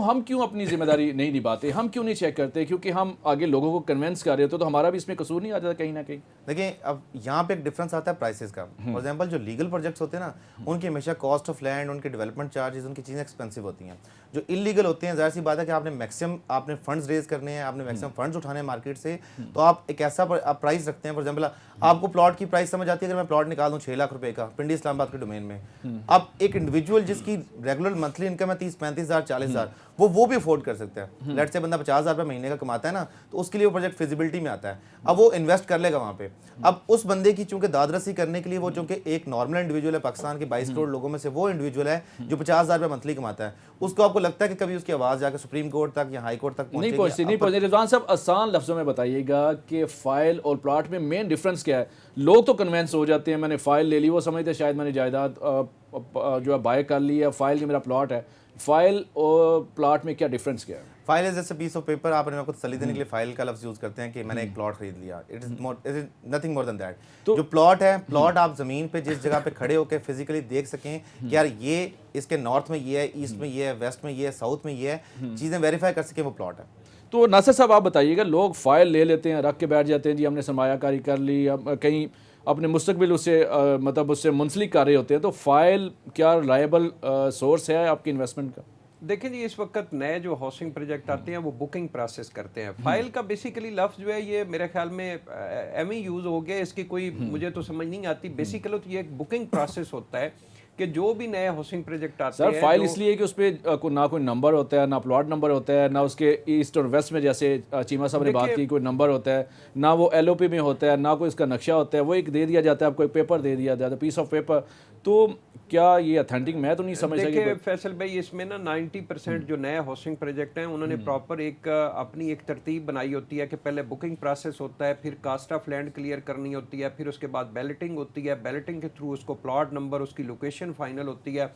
ہم کیوں اپنی ذمہ داری نہیں نبھاتے, ہم کیوں نہیں چیک کرتے, کیونکہ ہم آگے لوگوں کو کنونس کر رہے ہوتے تو ہمارا بھی اس میں قصور نہیں آ جاتا کہیں نہ کہیں. دیکھیں اب یہاں پہ ایک ڈفرینس آتا ہے پرائسز کا. فار ایگزامپل جو لیگل پروجیکٹس ہوتے ہیں نا, ان کی ہمیشہ کاسٹ آف لینڈ, ان کے ڈیولپمنٹ چارجز, ان کی چیزیں ایکسپینسو ہوتی ہیں. جو انلیگل ہوتے ہیں ظاہر سی بات ہے کہ آپ نے میکسیمم آپ نے فنڈز ریز کرنے ہیں, آپ نے میکسیمم فنڈز اٹھانے ہیں مارکیٹ سے, تو آپ ایک ایسا پرائز رکھتے ہیں. فار ایگزامپل آپ کو پلاٹ کی پرائز سمجھ آتی ہے, اگر میں پلاٹ نکال دوں 6 لاکھ روپے کا پنڈی اسلام آباد کے ڈومین میں, اب ایک انڈیویجول جس کی ریگولر منتھلی انکم ہے 30-35 ہزار 40 ہزار, وہ بھی افورڈ کر سکتا ہے. لیٹ سے بندہ 50 ہزار روپے مہینے کا کماتا ہے نا, تو اس کے لیے وہ پروجیکٹ فیزیبلٹی میں آتا ہے. اب وہ انویسٹ کر لے گا وہاں پہ. اب اس بندے کی چونکہ داد رسی کرنے کے لیے وہ چونکہ ایک نارمل انڈیویجول ہے, پاکستان کے 22 کروڑ لوگوں میں سے وہ انڈیویجول ہے جو 50 ہزار روپے منتھلی کماتا ہے, اس کو آپ کو لگتا ہے کہ کبھی اس کی آواز جا کے سپریم کورٹ تک یا ہائی کورٹ تک نہیں پہنچتی. رضوان صاحب آسان لفظوں میں بتائیے گا کہ فائل اور پلاٹ میں مین ڈفرنس کیا ہے. لوگ تو کنونس ہو جاتے ہیں, میں نے فائل لے لی, وہ سمجھتے ہیں شاید میں نے جائیداد جو ہے بائی کر لی ہے, فائل کہ میرا پلاٹ ہے. فائل اور پلاٹ میں کیا ڈفرنس کیا ہے؟ File is a piece of paper. آپ نے آپ کو تسلی دینے کے لیے فائل کا لفظ یوز کرتے ہیں کہ میں نے ایک پلاٹ خرید لیا. It is nothing more than that. جو پلاٹ ہے, پلاٹ آپ زمین پہ جس جگہ پہ کھڑے ہو کے فزیکلی دیکھ سکیں کہ یار یہ اس کے نارتھ میں یہ ہے, ایسٹ میں یہ ہے, ویسٹ میں یہ ہے, ساؤتھ میں یہ ہے, چیزیں ویریفائی کر سکیں, وہ پلاٹ ہے. تو ناصر صاحب آپ بتائیے گا, لوگ فائل لے لیتے ہیں, رکھ کے بیٹھ جاتے ہیں, جی ہم نے سرمایہ کاری کر لی, کہیں اپنے مستقبل اس سے منسلک کر رہے ہوتے ہیں, تو فائل کیا ریلائبل سورس ہے آپ کی انویسٹمنٹ کا؟ دیکھیں جی, اس وقت نئے جو ہاؤسنگ پروجیکٹ آتے ہیں وہ بکنگ پروسیس کرتے ہیں. فائل کا بیسیکلی لفظ جو ہے یہ میرے خیال میں ایم ہی یوز ہو گیا, اس کی کوئی مجھے تو سمجھ نہیں آتی. بیسیکلی تو یہ ایک بکنگ پروسیس ہوتا ہے کہ جو بھی نئے ہاؤسنگ پروجیکٹ آتے ہیں. سر فائل اس لیے کہ اس پہ نہ کوئی نمبر ہوتا ہے, نہ پلاٹ نمبر ہوتا ہے, نہ اس کے ایسٹ اور ویسٹ میں جیسے چیمہ صاحب نے بات کی کوئی نمبر ہوتا ہے, نہ وہ ایل او پی میں ہوتا ہے, نہ کوئی اس کا نقشہ ہوتا ہے. وہ ایک دے دیا جاتا ہے آپ کو, ایک پیپر دے دیا جاتا ہے, پیس آف پیپر. تو کیا یہ اتھینٹک میں تو نہیں سمجھ سکتا. دیکھیں فیصل بھائی, اس میں نا 90% جو نئے ہاؤسنگ پروجیکٹ ہیں انہوں نے پراپر ایک اپنی ایک ترتیب بنائی ہوتی ہے کہ پہلے بکنگ پروسیس ہوتا ہے, پھر کاسٹ آف لینڈ کلیئر کرنی ہوتی ہے, پھر اس کے بعد بیلٹنگ ہوتی ہے, بیلٹنگ کے تھرو اس کو پلاٹ نمبر, اس کی لوکیشن فائنل ہوتی ہے,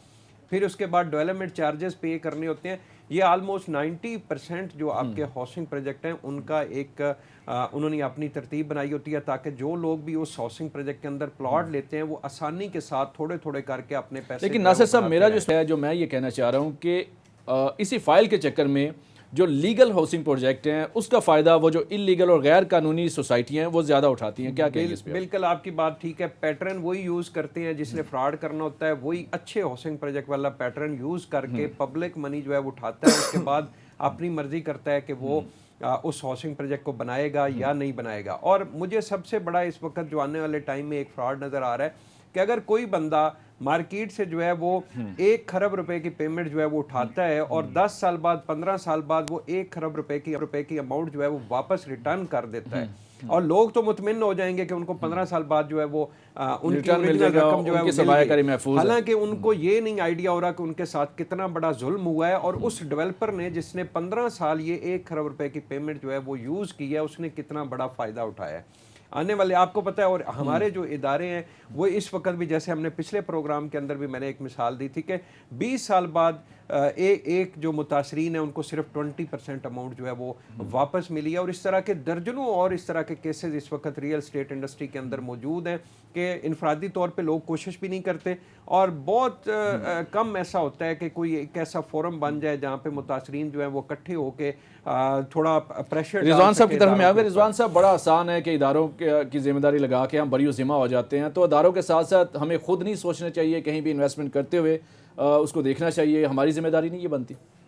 پھر اس کے بعد ڈیولپمنٹ چارجز پے کرنے ہوتے ہیں. یہ آلموسٹ 90% جو آپ کے ہاؤسنگ پروجیکٹ ہیں ان کا ایک انہوں نے اپنی ترتیب بنائی ہوتی ہے تاکہ جو لوگ بھی اس ہاؤسنگ پروجیکٹ کے اندر پلاٹ لیتے ہیں وہ آسانی کے ساتھ تھوڑے تھوڑے کر کے اپنے پیسے. لیکن ناصر صاحب میرا جو میں یہ کہنا چاہ رہا ہوں کہ اسی فائل کے چکر میں جو لیگل ہاؤسنگ پروجیکٹ ہیں اس کا فائدہ وہ جو انلیگل اور غیر قانونی سوسائٹیاں ہیں وہ زیادہ اٹھاتی ہیں. کیا کہیں اس پہ؟ بالکل آپ کی بات ٹھیک ہے. پیٹرن وہی یوز کرتے ہیں جس نے فراڈ کرنا ہوتا ہے, وہی اچھے ہاؤسنگ پروجیکٹ والا پیٹرن یوز کر کے پبلک منی جو ہے وہ اٹھاتا ہے, اس کے بعد اپنی مرضی کرتا ہے کہ وہ اس ہاؤسنگ پروجیکٹ کو بنائے گا یا نہیں بنائے گا. اور مجھے سب سے بڑا اس وقت جو آنے والے ٹائم میں ایک فراڈ نظر آ رہا ہے کہ اگر کوئی بندہ مارکیٹ سے جو ہے وہ 1 کھرب روپے کی پیمنٹ جو ہے وہ اٹھاتا ہے اور 10 سال بعد 15 سال بعد وہ 1 کھرب روپے کی اماؤنٹ جو ہے وہ واپس ریٹرن کر دیتا ہے, اور لوگ تو مطمئن ہو جائیں گے کہ ان کو 15 سال بعد جو ہے وہ ان کی رقم جو ہے وہ مل گئی. حالانکہ ان کو یہ نہیں آئیڈیا ہو رہا کہ ان کے ساتھ کتنا بڑا ظلم ہوا ہے, اور اس ڈیولپر نے جس نے 15 سال یہ 1 کھرب روپے کی پیمنٹ جو ہے وہ یوز کی ہے, اس نے کتنا بڑا فائدہ اٹھایا ہے. آنے والے آپ کو پتہ ہے, اور ہمارے جو ادارے ہیں وہ اس وقت بھی, جیسے ہم نے پچھلے پروگرام کے اندر بھی میں نے ایک مثال دی تھی کہ 20 سال بعد ایک جو متاثرین ہیں ان کو صرف 20% اماؤنٹ جو ہے وہ واپس ملی ہے. اور اس طرح کے درجنوں اور اس طرح کے کیسز اس وقت ریئل اسٹیٹ انڈسٹری کے اندر موجود ہیں کہ انفرادی طور پہ لوگ کوشش بھی نہیں کرتے, اور بہت کم ایسا ہوتا ہے کہ کوئی ایک ایسا فورم بن جائے جہاں پہ متاثرین جو ہیں وہ اکٹھے ہو کے تھوڑا پریشر. رضوان صاحب کی طرف میں آگے. رضوان صاحب بڑا آسان ہے کہ اداروں کی ذمہ داری لگا کے ہم بری ذمہ ہو جاتے ہیں, تو اداروں کے ساتھ ساتھ ہمیں خود نہیں سوچنا چاہیے, کہیں بھی انویسٹمنٹ کرتے ہوئے اس کو دیکھنا چاہیے, ہماری ذمہ داری نہیں یہ بنتی؟